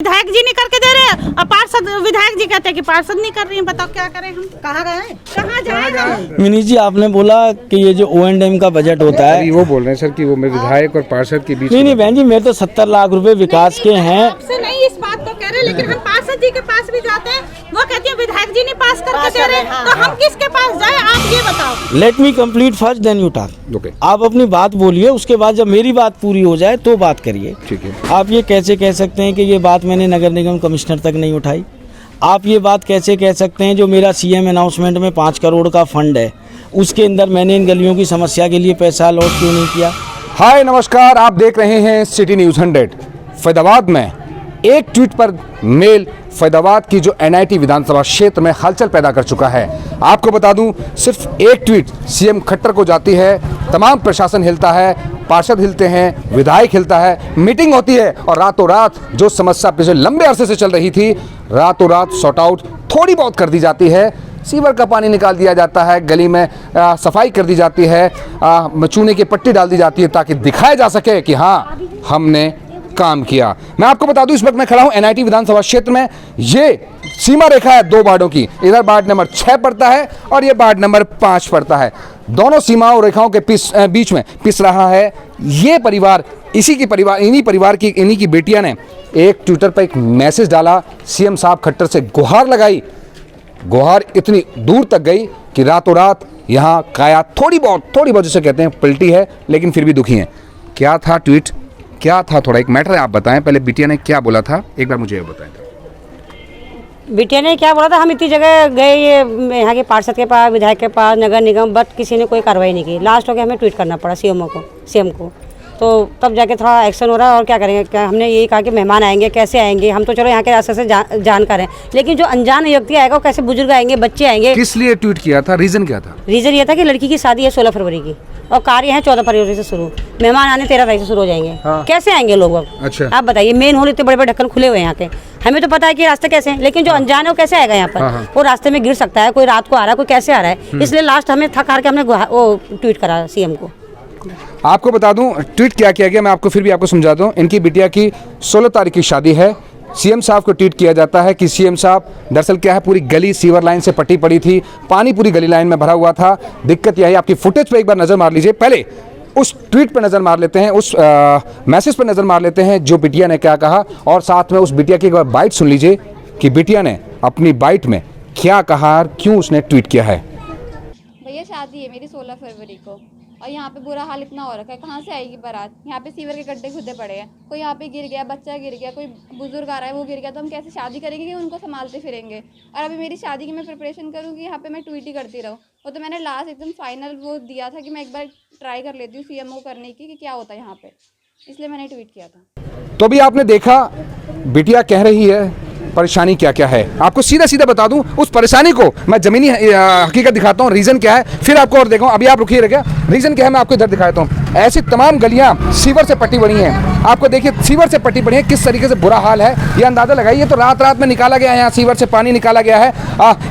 विधायक जी नहीं करके दे रहे और पार्षद विधायक जी कहते हैं कि पार्षद नहीं कर रही हैं। बताओ क्या करें हम, कहाँ गए, कहाँ जाए। मिनी जी, आपने बोला कि ये जो O&M का बजट होता है, वो बोल रहे हैं सर कि वो मैं विधायक और पार्षद के बीच नहीं बहन जी, मेरे तो 70 लाख रुपए विकास के हैं। आपसे नहीं इस बात को कह रहे, लेकिन हम पार्षद जी के पास भी जाते हैं, वो कहती है विधायक जी नहीं पास करके दे रहे, तो हम किसके पास जाए आप ये बताओ। Let me complete first then you talk. Okay, आप अपनी बात बोलिए, उसके बाद जब मेरी बात पूरी हो जाए तो बात करिए। ठीक है। आप ये कैसे कह सकते हैं कि ये बात मैंने नगर निगम कमिश्नर तक नहीं उठाई? आप ये बात कैसे कह सकते हैं जो मेरा CM अनाउंसमेंट में 5 करोड़ का फंड है, उसके अंदर मैंने इन गलियों की समस्या के लिए पैसा अलॉट क्यों नहीं किया? हाय नमस्कार, आप देख रहे हैं सिटी न्यूज़ 100। फैदाबाद में एक ट्वीट पर मेल फैदाबाद की जो NIT विधानसभा क्षेत्र में हलचल पैदा कर चुका है। आपको बता दूं, सिर्फ एक ट्वीट CM खट्टर को जाती है, तमाम प्रशासन हिलता है, पार्षद हिलते हैं, विधायक हिलता है, मीटिंग होती है और रातों रात जो समस्या पिछले लंबे अरसे से चल रही थी, रातों रात सॉर्ट आउट थोड़ी बहुत कर दी जाती है। सीवर का पानी निकाल दिया जाता है, गली में सफाई कर दी जाती है, चूने की पट्टी डाल दी जाती है ताकि दिखाया जा सके कि हाँ हमने काम किया। मैं आपको बता दूं, इस वक्त मैं खड़ा हूं NIT विधानसभा क्षेत्र में। ये सीमा रेखा है 2 वार्डों की, इधर वार्ड नंबर 6 पड़ता है और ये वार्ड नंबर 5 पड़ता है। दोनों सीमाओं रेखाओं के बीच में पिस रहा है ये परिवार। इन्हीं की बेटियां ने एक ट्विटर पर एक मैसेज डाला, CM साहब खट्टर से गुहार लगाई। गुहार इतनी दूर तक गई कि रातों रात यहाँ काया थोड़ी बहुत जिसे कहते हैं पलटी है, लेकिन फिर भी दुखी हैं। क्या था ट्वीट, क्या था, थोड़ा एक मैटर है, आप बताएं। पहले बिटिया ने क्या बोला था, एक बार मुझे ये बताएं। बिटिया ने क्या बोला था, हम इतनी जगह गए ये यहाँ के पार्षद के पास, विधायक के पास, नगर निगम, बट किसी ने कोई कार्रवाई नहीं की। लास्ट हो गया, हमें ट्वीट करना पड़ा CM को, तो तब जाके थोड़ा एक्शन हो रहा है। और क्या करेंगे, क्या हमने यही कहा कि मेहमान आएंगे, कैसे आएंगे, हम तो चलो यहाँ के रास्ते से जानकार हैं, लेकिन जो अनजान व्यक्ति आएगा वो कैसे, बुजुर्ग आएंगे, बच्चे आएंगे। किस लिए ट्वीट किया था, रीजन क्या था? रीज़न ये था कि लड़की की शादी है 16 फरवरी की और कार्य है 14 फरवरी से शुरू, मेहमान आने 13 तारीख से शुरू हो जाएंगे। हाँ। कैसे आएंगे लोग अब? अच्छा, आप बताइए, मेन हॉल इतने बड़े बड़े ढक्कन खुले हुए हैं यहाँ के, हमें तो पता है कि रास्ते कैसे हैं, लेकिन जो अनजान है वो कैसे आएगा यहाँ पर? हाँ। वो रास्ते में गिर सकता है, कोई रात को आ रहा है, कोई कैसे आ रहा है। इसलिए लास्ट हमें थक हार के हमने वो ट्वीट करा CM को। आपको बता दूं ट्वीट क्या किया गया, मैं आपको फिर भी आपको समझा दूं। इनकी बिटिया की 16 तारीख की शादी है। CM साहब को ट्वीट किया जाता है कि CM साहब, दरअसल क्या है, पूरी गली सीवर लाइन से पट्टी पड़ी थी, पानी पूरी गली लाइन में भरा हुआ था। दिक्कत यह है, आपकी फुटेज पे एक बार नज़र मार लीजिए, पहले उस ट्वीट पर नज़र मार लेते हैं, उस मैसेज पर नज़र मार लेते हैं जो बिटिया ने क्या कहा, और साथ में उस बिटिया की एक बार बाइट सुन लीजिए कि बिटिया ने अपनी बाइट में क्या कहा और क्यों उसने ट्वीट किया है। भैया शादी है मेरी 16 फरवरी को और यहाँ पे बुरा हाल इतना हो रखा है, कहाँ से आएगी बारात? यहाँ पे सीवर के गड्ढे खुदे पड़े हैं, कोई यहाँ पे गिर गया, बच्चा गिर गया, कोई बुजुर्ग आ रहा है वो गिर गया, तो हम कैसे शादी करेंगे कि उनको संभालते फिरेंगे? और अभी मेरी शादी की मैं प्रिपरेशन करूँगी, यहाँ पे मैं ट्वीट ही करती रहूँ। वो तो मैंने लास्ट एकदम फाइनल वो दिया था कि मैं एक बार ट्राई कर लेती हूँ CMO करने की कि क्या होता है यहाँ पे, इसलिए मैंने ट्वीट किया था। तो अभी आपने देखा बिटिया कह रही है परेशानी क्या क्या है। आपको सीधा बता दूं, उस परेशानी को मैं जमीनी हकीकत दिखाता हूं, रीजन क्या है, फिर आपको और देखो। अभी आप रुकिए रखिए, रीजन क्या है मैं आपको इधर दिखाता हूं। ऐसी तमाम गलियां सीवर से पट्टी बनी हैं, आपको देखिए सीवर से पट्टी बनी है, किस तरीके से बुरा हाल है ये अंदाजा लगाइए। तो रात में निकाला गया है, यहाँ सीवर से पानी निकाला गया है।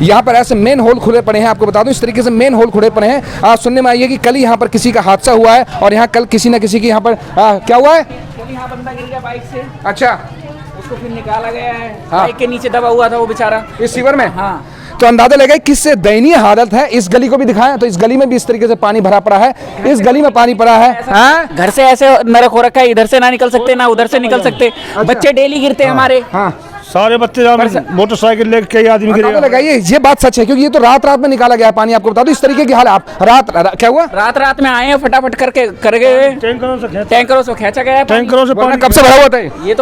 यहाँ पर ऐसे मेन होल खुले पड़े हैं, आपको बता दूं इस तरीके से मेन होल खुले पड़े हैं। सुनने में आई है कि कल यहाँ पर किसी का हादसा हुआ है और यहाँ कल किसी न किसी की यहाँ पर क्या हुआ है, यहाँ बंदा गिर गया बाइक से, अच्छा उसको फिर निकाला गया है। हाँ। बाइक के नीचे दबा हुआ था वो बेचारा इस सीवर में। हाँ, तो अंदाजा लगाइए किससे दयनीय हालत है। इस गली को भी दिखाएं तो इस गली में भी इस तरीके से पानी भरा पड़ा है, इस गली में पानी पड़ा है। हाँ? घर से ऐसे नरक हो रखा है, इधर से ना निकल सकते ना उधर से निकल सकते। बच्चे डेली गिरते हैं हमारे। हाँ, सारे बच्चे मोटरसाइकिल लेके कई आदमी गिरे। लगाइए, ये बात सच है क्योंकि ये तो रात में निकाला गया पानी। आपको बता दो इस तरीके की हाल। आप क्या हुआ, रात में आए हैं, फटाफट करके कर गए, टैंकरों से खींचा गया, टैंकरों से पानी कब से भरा हुआ था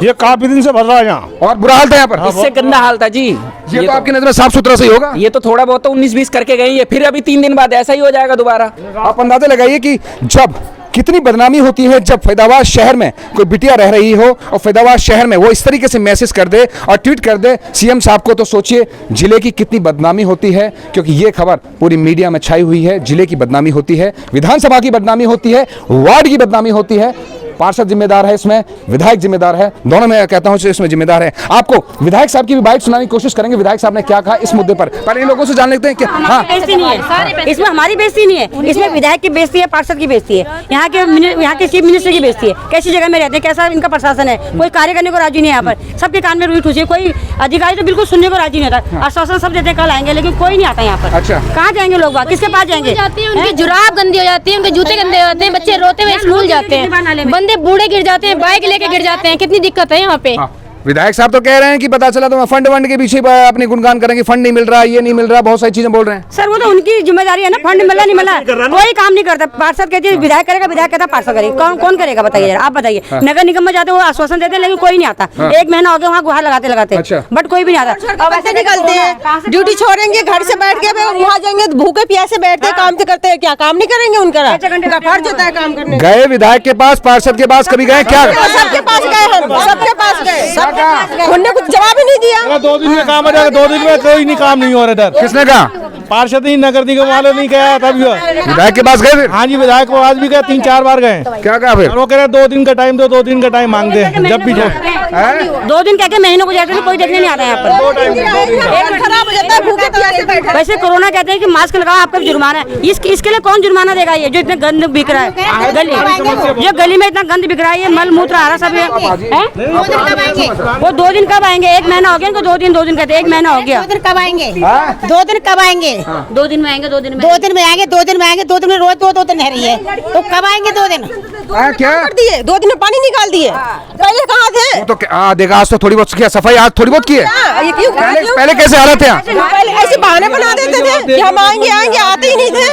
ये काफी दिन से भर रहा है यहाँ, और बुरा हाल था यहाँ पर। इससे गंदा हाल था जी। ये तो आपकी नजर में साफ सुथरा सही होगा। ये तो थोड़ा बहुत तो 19-20 करके गई है, फिर अभी 3 दिन बाद ऐसा ही हो जाएगा दोबारा। आप अंदाजा लगाइए कि जब कितनी बदनामी होती है जब फैदाबाद शहर में कोई बिटिया रह रही हो और फैदाबाद शहर में वो इस तरीके से मैसेज कर दे और ट्वीट कर दे CM साहब को, तो सोचिए जिले की कितनी बदनामी होती है। क्योंकि ये खबर पूरी मीडिया में छाई हुई है, जिले की बदनामी होती है, विधानसभा की बदनामी होती है, वार्ड की बदनामी होती है। पार्षद जिम्मेदार है इसमें, विधायक जिम्मेदार है, दोनों में कहता हूं इसमें जिम्मेदार है। आपको विधायक साहब की भी बाइट सुनाने की कोशिश करेंगे, विधायक साहब ने क्या कहा इस मुद्दे पर। पहले इन लोगों से जान लेते हैं कि हाँ बेइज्जती नहीं है, इसमें हमारी बेइज्जती नहीं है, इसमें विधायक की बेइज्जती है, पार्षद की बेइज्जती है, यहाँ के चीफ मिनिस्टर की बेइज्जती है। कैसी जगह में रहते हैं, कैसा इनका प्रशासन है, कोई कार्य करने को राजी नहीं है। यहाँ पर सबके कान में रुई ठूसी है, कोई अधिकारी तो बिल्कुल सुनने को राजी नहीं होता। आश्वासन सब देते कल आएंगे, लेकिन कोई नहीं आता यहाँ पर। अच्छा, कहाँ जाएंगे लोग, किसके पास जाएंगे? उनकी जुराब गंदी हो जाती है, उनके जूते गंदे हो जाते हैं, बच्चे रोते हुए स्कूल जाते हैं, बंदे बूढ़े गिर जाते हैं, बाइक लेके गिर जाते हैं, कितनी दिक्कत है यहाँ पे। विधायक साहब तो कह रहे हैं कि पता चला तो फंड के पीछे अपनी गुणगान करेंगे, फंड नहीं मिल रहा, ये नहीं मिल रहा, बहुत सारी चीजें बोल रहे हैं। सर वो तो उनकी जिम्मेदारी है ना, फंड मिला नहीं मिला, कोई काम नहीं करता। पार्षद कहती है विधायक करेगा, विधायक कहता पार्षद करेगा, कौन करेगा बताइए आप बताइए। नगर निगम में जाते वो आश्वासन देते हैं, लेकिन कोई नहीं आता। 1 महीना हो गया वहाँ गुहार लगाते बट कोई भी नहीं आता। वैसे निकलते हैं, ड्यूटी छोड़ेंगे, घर से बैठ के वहाँ जाएंगे, भूखे प्यासे बैठते हैं, काम करते हैं, क्या काम नहीं करेंगे? उनका फर्ज होता है काम करने। गए विधायक के पास, पार्षद के पास कभी गए क्या? सबके पास गए हम, सबके पास गए, उनने कुछ जवाब ही नहीं दिया। 2 दिन में काम हो जाएगा, 2 दिन में कोई नहीं काम नहीं हो रहा इधर। किसने कहा? पार्षद ही, नगर निगम वाले नहीं कहा तभी। विधायक के पास गए फिर? हाँ जी, विधायक के पास भी गए, 3-4 बार गए। क्या कहा फिर? वो कह रहे 2 दिन का टाइम दो, 2 दिन का टाइम मांगते हैं जब भी जाए। 2 दिन कहते महीनों को जाते हैं, कोई देखने नहीं आता यहाँ पर। खराब हो जाता है, भूखे प्यासे बैठे। वैसे कोरोना कहते हैं कि मास्क लगाओ, आपका जुर्माना है। इसके लिए कौन जुर्माना देगा? ये जो इतना गंद बिक रहा है गली, ये गली में इतना गंद बिक रहा है, ये मल मूत्र आ रहा सब है। वो 2 दिन कब आएंगे? 1 महीना हो गया इनको, 2 दिन कहते हैं, 1 महीना हो गया। 2 दिन कब आएंगे? 2 दिन कब आएंगे? 2 दिन में आएंगे, 2 दिन में 2 दिन में आएंगे, 2 दिन में आएंगे, 2 दिन में रोज 2 दिन रह रही है, तो कब आएंगे 2 दिन? क्या दिए 2 दिन में पानी निकाल दिए, पहले कहाँ थे? तो देखा आज तो थोड़ी बहुत किया सफाई, आज थोड़ी बहुत की है। पहले कैसे हालत है? पहले ऐसे बहाने बना देते थे कि हम आएंगे, आते ही नहीं थे।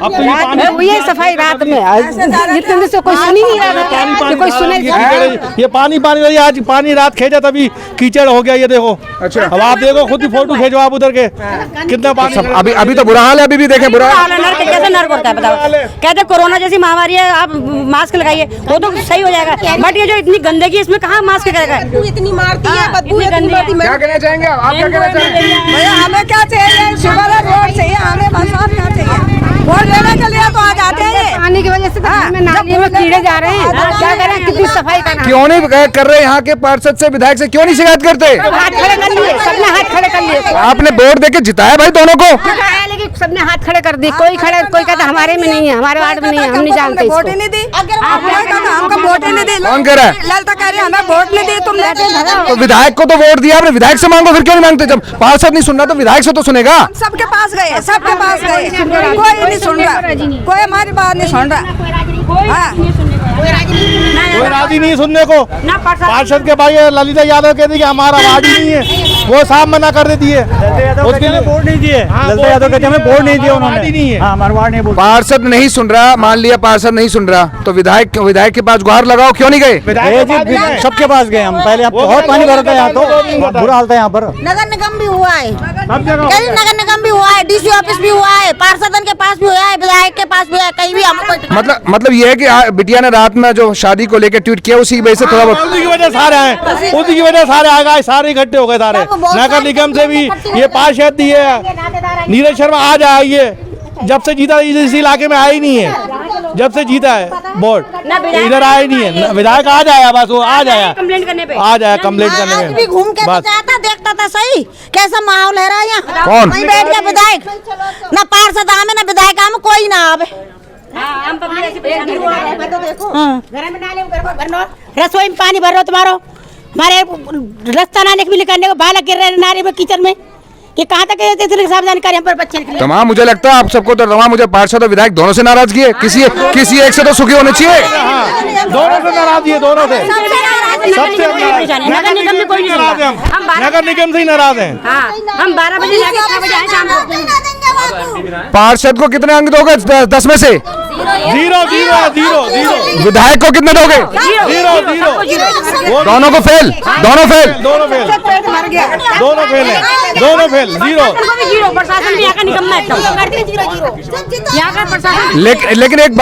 अब तो ये पानी, ये सफाई रात में जितने दिन से कोई सुन ही नहीं रहा था, कोई सुने। ये पानी रही, आज पानी रात खेजा तभी कीचड़ हो गया, ये देखो। अच्छा, अब आप देखो, खुद ही फोटो खींचो आप उधर के, कितना पानी। अभी तो बुरा हाल है, अभी भी देखें बुरा हाल। कैसे नर्क होता है बताओ? कहते कोरोना जैसी महामारी है, आप मास्क लगाइए, वो तो सही हो जाएगा। बट ये जो इतनी गंदगी है, इसमें कहाँ मास्क करेगा? इतनी मारती है, बदबू इतनी मारती है। क्या कहना चाहेंगे आप? क्या कहना चाहेंगे? भैया हमें क्या चाहिए? शुगर रोड चाहिए, हमें बरसात क्या चाहिए? वोट लेने के लिए तो आ जाते हैं, पानी की वजह से नाली में कीड़े जा रहे हैं, क्या करें? कितनी सफाई करना। क्यों नहीं कर रहे यहाँ के पार्षद से, विधायक से क्यों नहीं शिकायत करते? हाथ खड़े कर लिए, सबने हाथ खड़े कर लिए। आपने वोट देके जिताया भाई दोनों को, लेकिन सबने हाथ खड़े कर दिए। कोई कहता हमारे में नहीं है, हमारे वार्ड में नहीं है, हम नहीं जानते। वोट ही नहीं दी, हमको वोट ही नहीं दी। कौन कह रहा है? ललता कह रही है हमें वोट नहीं दी, तुम तो विधायक को तो वोट दिया आपने, विधायक से मांगो, फिर क्यों नहीं मांगते? जब पार्षद नहीं सुन रहा तो विधायक से तो सुनेगा। सबके पास गए, सबके पास गए, कोई नहीं सुन रहा, कोई हमारी बात नहीं सुन रहा। कोई राजी नहीं सुनने को। पार्षद के भाई ललिता यादव कहती कि हमारा वार्ड ही नहीं है, वो साफ मना कर देती है। उसके लिए वोट नहीं दिए, ललिता यादव कहते हमें वोट नहीं दिया उन्होंने, नहीं है हमारा वार्ड नहीं। पार्षद नहीं सुन रहा, मान लिया पार्षद नहीं सुन रहा, तो विधायक के पास गुहार लगाओ, क्यों नहीं गए? सबके पास गए हम, पहले बहुत पानी भरा था यहाँ, तो बुरा हाल था यहाँ पर। नगर निगम भी हुआ है, सब जगह नगर निगम भी हुआ है, डीसी ऑफिस भी हुआ है, पार्षदन के पास भी हुआ है, विधायक के पास भी है, कहीं भी हमको। मतलब ये है कि बिटिया ने रात में जो शादी को लेकर ट्वीट किया, उसी की वजह से थोड़ा बहुत, उसी की वजह सारे आए, उसी की वजह सारे आ गए, सारे इकट्ठे हो गए सारे। नगर निगम से भी ये पार्षद दिए, नीरज शर्मा आज आइए, जब से जीता इस इलाके में आया ही नहीं है, जब से जीता है वोट इधर आया ही नहीं है। विधायक आज आया, बस वो आज आया कंप्लेंट करने पे, आज आया कंप्लेंट करने में। भी घूम के जाता, देखता था सही कैसा माहौल है रहा यहाँ। कौन? वहीं बैठ गया विधायक, ना पार्षद आवे ना विधायक आवे, कोई ना आवे। रसोई में पानी भर रहा तुम्हारो, हमारे रास्ता नाने के भी करने को बालक गिर रहे नारे में कीचड़ में, ये कहाँ तक सब जानकारी हम पर बच्चे निकले। तमाम मुझे लगता है आप सबको तो तमाम मुझे पार्षद और विधायक दोनों से नाराजगी है, किसी एक से तो सुखी होने चाहिए। दोनों से नाराजगी है, दोनों से, नगर निगम में कोई नहीं नाराज है, नगर निगम से ही नाराज है। हम 12 बजे जाके 6 बजे आए शाम को। पार्षद को कितने अंक दोगे 10 में से? 0 0 0 0। विधायक को कितने दोगे? 0 0। दोनों को फेल, दोनों फेल, दोनों फेल, दोनों फेल है, दोनों फेल, 0। प्रशासन भी यहाँ का निकम्मा है, यहाँ का प्रशासन। लेकिन एक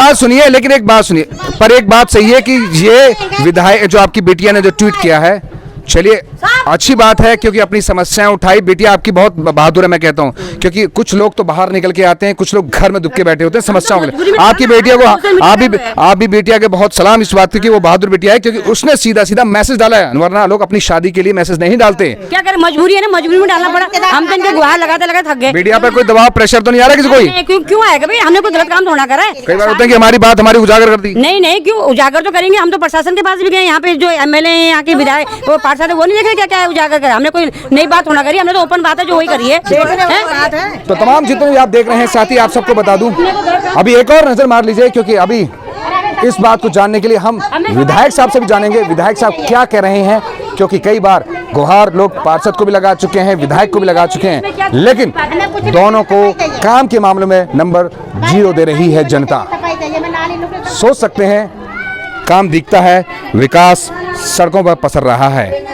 बात सुनिए, पर एक बात सही है कि ये विधायक जो आपकी बेटिया ने जो ट्वीट किया है, चलिए अच्छी बात है, क्योंकि अपनी समस्याएं उठाई। बेटिया आपकी बहुत बहादुर है, मैं कहता हूँ, क्योंकि कुछ लोग तो बाहर निकल के आते हैं, कुछ लोग घर में दुख के बैठे होते हैं समस्याओं के लिए। आपकी बेटिया को आप भी बेटिया के बहुत सलाम इस बात की वो बहादुर बेटिया है, क्योंकि उसने सीधा सीधा मैसेज डाला है, वरना लोग अपनी शादी के लिए मैसेज नहीं डालते। क्या करें, मजबूरी है ना, मजबूरी में डालना पड़ा। हम तो इनके गुहार लगाते लगाते थक गए। बेटिया पर कोई दबाव प्रेशर तो नहीं आ रहा किसी कोई? क्यों आएगा भाई, हमने कोई गलत काम थोड़ा करा है। कई बार होता है कि हमारी बात हमारी उजागर कर दी। नहीं, क्यों उजागर तो करेंगे, हम तो प्रशासन के पास भी गए, यहाँ पे जो एमएलए हैं, यहाँ के विधायक, वो पार्षद है, वो नहीं देखे क्या उजागर करा। हमने कोई नई बात होना करी, हमने तो ओपन बात है जो वही करी है। तो तमाम जितने भी आप देख रहे हैं साथी, आप सबको बता दूं, अभी एक और नजर मार लीजिए, क्योंकि अभी इस बात को जानने के लिए हम विधायक साहब से भी जानेंगे, विधायक साहब क्या कह रहे हैं, क्योंकि कई बार गुहार लोग पार्षद को भी लगा चुके हैं, विधायक को भी लगा चुके हैं, लेकिन दोनों को काम के मामले में नंबर 0 दे रही है जनता। सोच सकते हैं, काम दिखता है, विकास सड़कों पर पसर रहा है,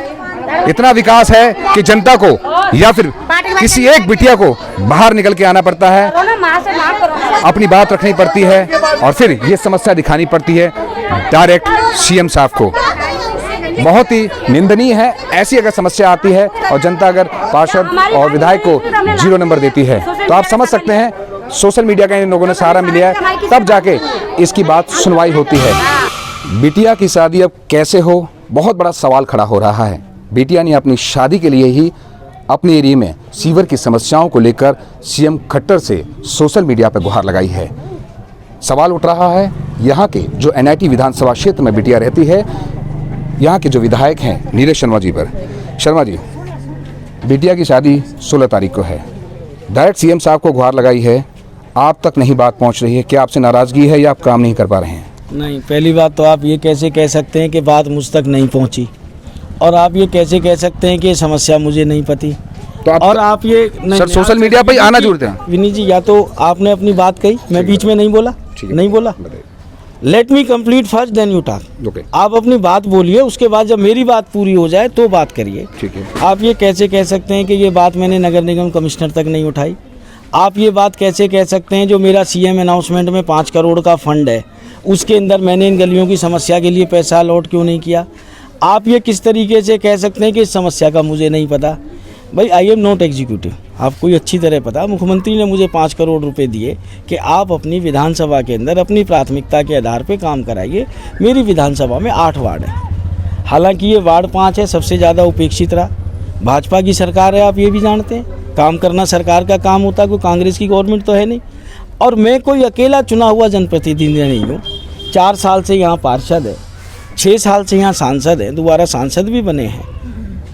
इतना विकास है कि जनता को या फिर किसी एक बिटिया को बाहर निकल के आना पड़ता है, अपनी बात रखनी पड़ती है और फिर ये समस्या दिखानी पड़ती है डायरेक्ट सीएम साहब को। बहुत ही निंदनीय है। ऐसी अगर समस्या आती है और जनता अगर पार्षद और विधायक को 0 नंबर देती है, तो आप समझ सकते हैं सोशल मीडिया का इन लोगों ने सहारा मिला है, तब जाके इसकी बात सुनवाई होती है। बिटिया की शादी अब कैसे हो, बहुत बड़ा सवाल खड़ा हो रहा है। बिटिया ने अपनी शादी के लिए ही अपने एरिया में सीवर की समस्याओं को लेकर सीएम खट्टर से सोशल मीडिया पर गुहार लगाई है। सवाल उठ रहा है यहाँ के जो एनआईटी विधानसभा क्षेत्र में बिटिया रहती है, यहाँ के जो विधायक हैं नीरज शर्मा जी पर। शर्मा जी, बिटिया की शादी 16 तारीख को है, डायरेक्ट सीएम साहब को गुहार लगाई है, आप तक नहीं बात पहुँच रही है, क्या आपसे नाराज़गी है या आप काम नहीं कर पा रहे हैं? नहीं, पहली बात तो आप ये कैसे कह सकते हैं कि बात मुझ तक नहीं पहुंची, और आप ये कैसे कह सकते हैं कि ये समस्या मुझे नहीं पती। तो आप ये सर सोशल मीडिया पे आना जुड़ते हैं। विनीत जी, या तो आपने अपनी बात कही, मैं बीच में नहीं बोला, नहीं बोला। Let me complete first then you talk. आप अपनी बात बोलिए, उसके बाद जब मेरी बात पूरी हो जाए तो बात करिए। ठीक है। आप ये कैसे कह सकते हैं कि ये बात मैंने नगर निगम कमिश्नर तक नहीं उठाई? आप ये बात कैसे कह सकते हैं जो मेरा सीएम अनाउंसमेंट में 5 करोड़ का फंड है, उसके अंदर मैंने इन गलियों की समस्या के लिए पैसा अलॉट क्यों नहीं किया? आप ये किस तरीके से कह सकते हैं कि इस समस्या का मुझे नहीं पता? भाई, आई एम नॉट एग्जीक्यूटिव, आपको ये अच्छी तरह पता। मुख्यमंत्री ने मुझे 5 करोड़ रुपए दिए कि आप अपनी विधानसभा के अंदर अपनी प्राथमिकता के आधार पे काम कराइए। मेरी विधानसभा में 8 वार्ड है, हालांकि ये वार्ड 5 है, सबसे ज़्यादा उपेक्षित रहा। भाजपा की सरकार है, आप ये भी जानते हैं, काम करना सरकार का काम होता है, कोई कांग्रेस की गवर्नमेंट तो है नहीं। और मैं कोई अकेला चुना हुआ जनप्रतिनिधि नहीं हूँ, 4 साल से यहाँ पार्षद है, 6 साल से यहाँ सांसद हैं, दोबारा सांसद भी बने हैं,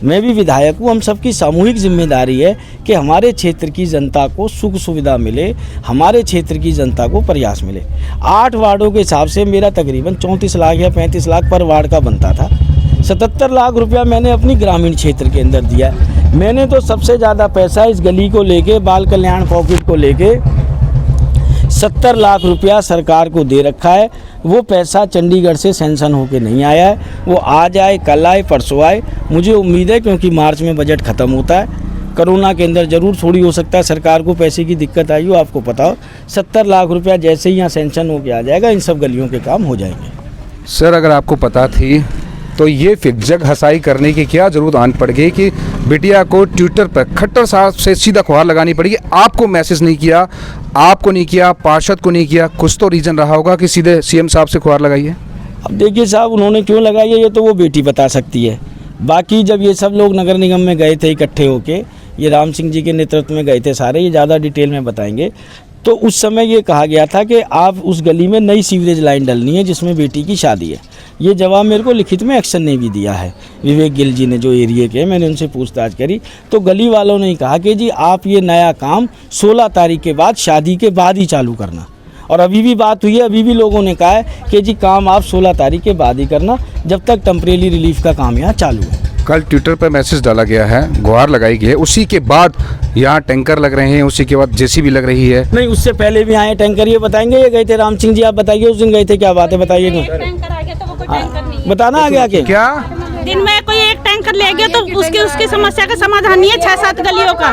मैं भी विधायक हूँ। हम सबकी सामूहिक जिम्मेदारी है कि हमारे क्षेत्र की जनता को सुख सुविधा मिले, हमारे क्षेत्र की जनता को प्रयास मिले। 8 वार्डों के हिसाब से मेरा तकरीबन 34 लाख या 35 लाख पर वार्ड का बनता था। 77 लाख रुपया मैंने अपनी ग्रामीण क्षेत्र के अंदर दिया। मैंने तो सबसे ज़्यादा पैसा इस गली को लेके, बाल कल्याण पॉकेट को लेके 70 लाख रुपया सरकार को दे रखा है। वो पैसा चंडीगढ़ से सैंक्शन होके नहीं आया है, वो आज आए, कल आए, परसों आए। मुझे उम्मीद है क्योंकि मार्च में बजट ख़त्म होता है, कोरोना के अंदर ज़रूर थोड़ी हो सकता है सरकार को पैसे की दिक्कत आई हो, आपको पता हो। 70 लाख रुपया जैसे ही यहाँ सैंक्शन होके आ जाएगा, इन सब गलियों के काम हो जाएंगे। सर, अगर आपको पता थी तो ये फिर जग हसाई करने की क्या जरूरत आन पड़ गई कि बिटिया को ट्विटर पर खट्टर साहब से सीधा गुहार लगानी पड़ी? आपको मैसेज नहीं किया, आपको नहीं किया, पार्षद को नहीं किया, कुछ तो रीज़न रहा होगा कि सीधे सीएम साहब से गुहार लगाइए। अब देखिए साहब, उन्होंने क्यों लगाई है ये तो वो बेटी बता सकती है। बाकी जब ये सब लोग नगर निगम में गए थे इकट्ठे होके, ये राम सिंह जी के नेतृत्व में गए थे सारे, ये ज़्यादा डिटेल में बताएंगे, तो उस समय ये कहा गया था कि आप उस गली में नई सीवरेज लाइन डलनी है जिसमें बेटी की शादी है। ये जवाब मेरे को लिखित में एक्शन ने भी दिया है, विवेक गिल जी ने, जो एरिया के, मैंने उनसे पूछताछ करी तो गली वालों ने कहा कि जी आप ये नया काम 16 तारीख के बाद, शादी के बाद ही चालू करना। और अभी भी बात हुई है, अभी भी लोगों ने कहा है कि जी काम आप 16 तारीख के बाद ही करना, जब तक टेम्परेरी रिलीफ का काम यहाँ चालू है। कल ट्विटर पर मैसेज डाला गया है, गुहार लगाई गई है, उसी के बाद यहाँ टैंकर लग रहे हैं, उसी के बाद जेसीबी लग रही है। नहीं, उससे पहले भी आए टैंकर, ये बताएंगे। ये गए थे राम सिंह जी, आप बताइए उस दिन गए थे, क्या बात है बताइए। बताना आ गया क्या दिन में कोई एक टैंकर ले गया तो उसकी समस्या का समाधान नहीं है। 6-7 गलियों का,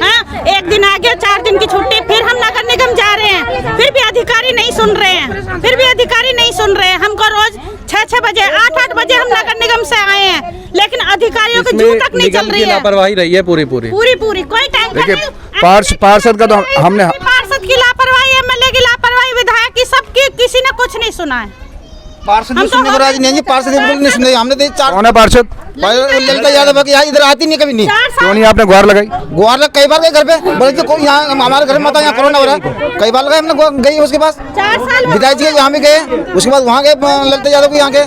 हाँ, एक दिन आ गया, 4 दिन की छुट्टी, फिर हम नगर निगम जा रहे हैं, फिर भी अधिकारी नहीं सुन रहे हैं, हमको रोज 6 6-6 बजे 8-8 बजे हम नगर निगम से आए हैं, लेकिन अधिकारियों की जू तक नहीं चल रही है। लापरवाही रही है पूरी कोई टैंकर देखिए नहीं। पार्षद का तो हमने पार्षद की लापरवाही, एमएलए की लापरवाही, विधायक की, सबकी, किसी ने कुछ नहीं सुना है। पार्षद भी सुनने को राजी नहीं है, पार्षद बिल्कुल नहीं सुन रहे। हमने तो चार कौन है पार्षद? ललिता यादव की यहाँ इधर आती नहीं कभी नहीं। क्यों नहीं आपने गुहार लगाई? गुहार लग कई बार गए घर पे, बोले तो कोई यहाँ हमारे घर में मत, यहाँ कोरोना हो रहा है। कई बार गए हमने, गई उसके पास 4 साल विधायक जी यहाँ भी गए, उसके बाद वहाँ गए ललिता यादव के यहाँ के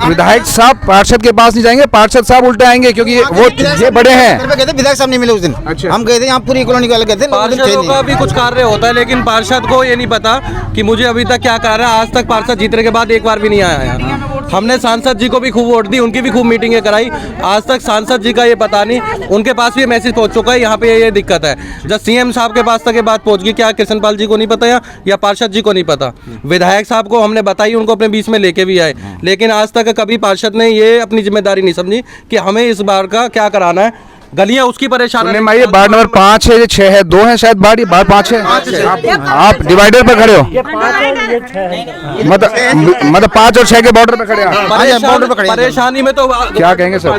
विधायक साहब पार्षद के पास नहीं जाएंगे, पार्षद साहब उल्टे आएंगे क्योंकि वो ये बड़े हैं। घर पे गए थे, विधायक साहब नहीं मिले उस दिन। हम गए थे यहाँ पूरी कॉलोनी वाले गए थे। पार्षदों का भी कुछ कार्य होता है, लेकिन पार्षद को ये नहीं पता कि मुझे अभी तक क्या कार्य है। आज तक पार्षद जीतने के बाद एक बार भी नहीं आया है। हमने सांसद जी को भी खूब वोट दी, उनकी भी खूब मीटिंगें कराई, आज तक सांसद जी का ये पता नहीं। उनके पास भी मैसेज पहुंच चुका है, यहाँ पे ये दिक्कत है। जब सीएम साहब के पास तक ये बात पहुंच गई, क्या कृष्णपाल जी को नहीं पता या पार्षद जी को नहीं पता? विधायक साहब को हमने बताई, उनको अपने बीच में लेके भी आए, लेकिन आज तक कभी पार्षद ने ये अपनी जिम्मेदारी नहीं समझी कि हमें इस बार का क्या कराना है। गलियां उसकी परेशान है। वार्ड नंबर 5 है, 6 है, 2 है शायद, वार्ड 5 है। आप डिवाइडर पर खड़े हो, मतलब 5 और 6 के बॉर्डर पे खड़े हैं। परेशानी में तो क्या कहेंगे सर?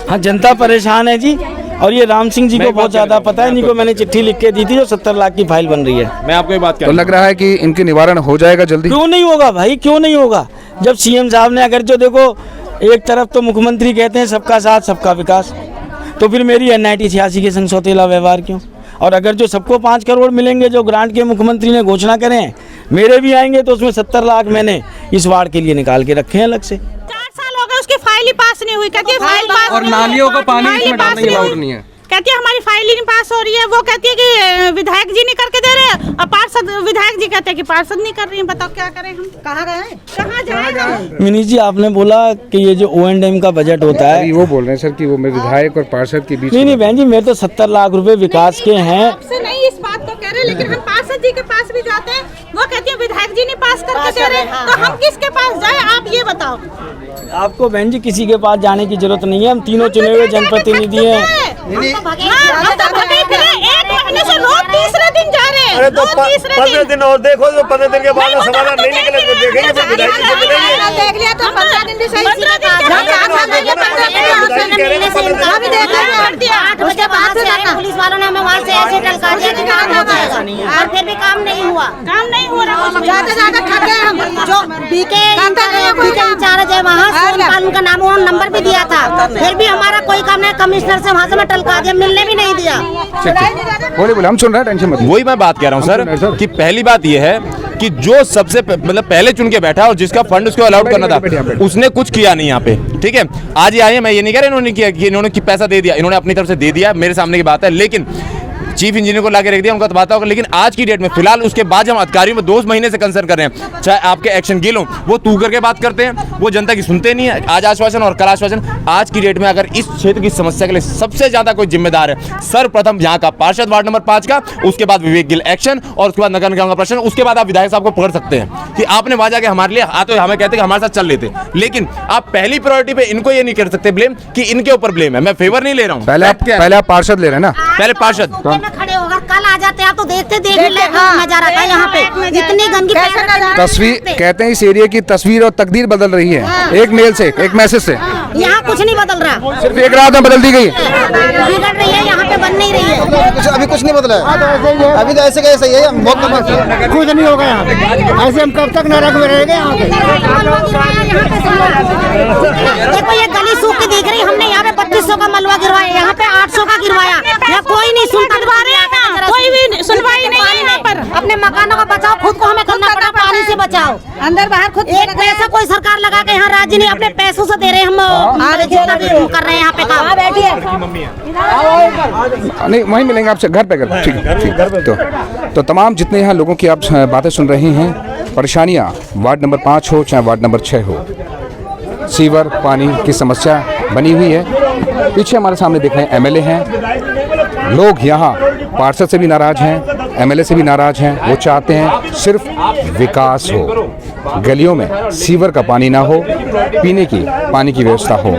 हाँ, जनता परेशान है जी, और ये राम सिंह जी को बहुत ज्यादा पता है। इन्हीं को मैंने चिट्ठी लिख के दी थी, जो 70 लाख की फाइल बन रही है। मैं आपको ये बात तो लग रहा है कि इनके निवारण हो जाएगा जल्दी। क्यों नहीं होगा भाई, क्यों नहीं होगा? जब सीएम साहब ने, अगर जो देखो, एक तरफ तो मुख्यमंत्री कहते हैं सबका साथ सबका विकास, तो फिर मेरी NIT 86 के संग सौतेला व्यवहार क्यों? और अगर जो सबको 5 करोड़ मिलेंगे जो ग्रांट के मुख्यमंत्री ने घोषणा करे हैं, मेरे भी आएंगे, तो उसमें 70 लाख मैंने इस वार्ड के लिए निकाल के रखे हैं अलग से। 4 साल हो गए, उसकी फाइल ही पास नहीं हुई। कहती है फाइल पास, और नालियों का पानी इसमें डालने की अलाउड नहीं है। कहती है हमारी फाइल ही नहीं पास हो रही है। वो कहती है कि विधायक जी नहीं करके दे रहे हैं, और पार्षद, विधायक जी कहते हैं कि पार्षद नहीं कर रही है। बताओ क्या करें हम? कहाँ गए, कहाँ जाए? मिनी जी, आपने बोला कि ये जो O&M का बजट होता है, वो बोल रहे हैं सर कि वो मेरे विधायक और पार्षद के बीच। नहीं बहन जी, मेरे तो 70 लाख रुपए विकास के हैं। आपसे नहीं इस बात को कह रहे, लेकिन हम पार्षद जी के पास भी जाते हैं, वो कहती है विधायक जी नहीं पास करके दे रहे, तो हम किसके पास जाए? आप ये बताओ। आपको बहन जी किसी के पास जाने की जरूरत नहीं है, हम तीनों चुने हुए जनप्रतिनिधि हैं। एक महीने से रोज तीसरे दिन जा रहे हैं। अरे तो 15 दिन और देखो, तो 15 दिन के बाद समाधान नहीं निकले तो देखेंगे, फिर विधायक जी से मिलेंगे। देख लिया तो 15 दिन भी सही सी बात है। 8 बजे बाहर से आए पुलिस वालों ने हमें वहाँ से ऐसे टलका दिया कि काम हो जाएगा, और फिर भी काम नहीं हुआ। काम नहीं हो रहा, ज्यादा थके हम। जो बीके इंचार्ज है वहाँ से, उनका नाम और नंबर भी दिया था, फिर भी हमारा कोई काम नहीं। कमिश्नर से वहाँ से मैं टलका दिया, मिलने भी नहीं दिया। बोले हम सुन रहे हैं, टेंशन मत। वही मैं बात कह रहा हूँ सर कि पहली बात यह है कि जो सबसे मतलब पहले चुन के बैठा और जिसका फंड उसको अलाउड करना था, उसने कुछ किया नहीं यहाँ पे। ठीक है, आज ये आए, मैं ये नहीं कह रहा इन्होंने किया कि इन्होंने पैसा दे दिया, इन्होंने अपनी तरफ से दे दिया, मेरे सामने की बात है, लेकिन चीफ इंजीनियर को लाके रख दिया, उनका तो बात होगा। लेकिन आज की डेट में फिलहाल उसके बाद हम अधिकारियों में 2 महीने से कंसर्न कर रहे हैं, चाहे आपके एक्शन गिल हो, वो तू करके बात करते हैं, वो जनता की सुनते नहीं है। आज आश्वासन और कल आश्वासन। आज की डेट में अगर इस क्षेत्र की समस्या के लिए सबसे ज्यादा कोई जिम्मेदार है, सर्वप्रथम यहाँ का पार्षद वार्ड नंबर 5 का, उसके बाद विवेक गिल एक्शन, और उसके बाद नगर निगम का प्रश्न, उसके बाद आप विधायक साहब को पकड़ सकते हैं कि आपने वहां जाके हमारे लिए तो हमें कहते कि हमारे साथ चल लेते, लेकिन आप पहली प्रायोरिटी पे इनको ये नहीं कर सकते ब्लेम कि इनके ऊपर ब्लेम है। मैं फेवर नहीं ले रहा हूँ, पहले आप पार्षद ले रहे हैं ना, पहले पार्षद खड़े होकर कल आ जाते हैं तो देखते नजारा था यहाँ पे, इतनी गंदगी। तस्वीर कहते हैं इस एरिया की तस्वीर और तकदीर बदल रही है, एक मेल से, एक मैसेज से। यहाँ कुछ नहीं बदल रहा, सिर्फ एक रात में बदल दी गई, बिगड़ रही है, यहाँ पे बन नहीं रही है। अभी कुछ नहीं बदला है, अभी तो ऐसे कैसे ही है। कुछ नहीं होगा यहाँ पे, ऐसे हम कब तक नरक में रहेंगे यहाँ पे। देखो ये गली सूख के दिख रही, हमने यहाँ पे 2500 का मलबा गिरवाया, यहाँ पे 800 का गिरवाया, यहाँ कोई नहीं सुनता। कोई भी सुनवाई नहीं है यहाँ पर। अपने मकानों का बचाव खुद को हमें करना पड़ा, पानी से बचाओ, अंदर बाहर खुद एक पैसा कोई सरकार लगा के यहाँ राज्य नहीं, अपने पैसों से दे रहे हैं हम, जितना भी कर रहे हैं यहाँ पे काम। नहीं वहीं मिलेंगे आपसे घर पे, घर ठीक है। तो तमाम जितने यहाँ लोगों की आप बातें सुन रही हैं, परेशानियाँ वार्ड नंबर 5 हो चाहे वार्ड नंबर 6 हो, सीवर पानी की समस्या बनी हुई है। पीछे हमारे सामने देख रहे हैं MLA हैं, लोग यहाँ पार्षद से भी नाराज हैं, MLA से भी नाराज हैं। वो चाहते हैं सिर्फ विकास हो, गलियों में सीवर का पानी ना हो, पीने की पानी की व्यवस्था हो।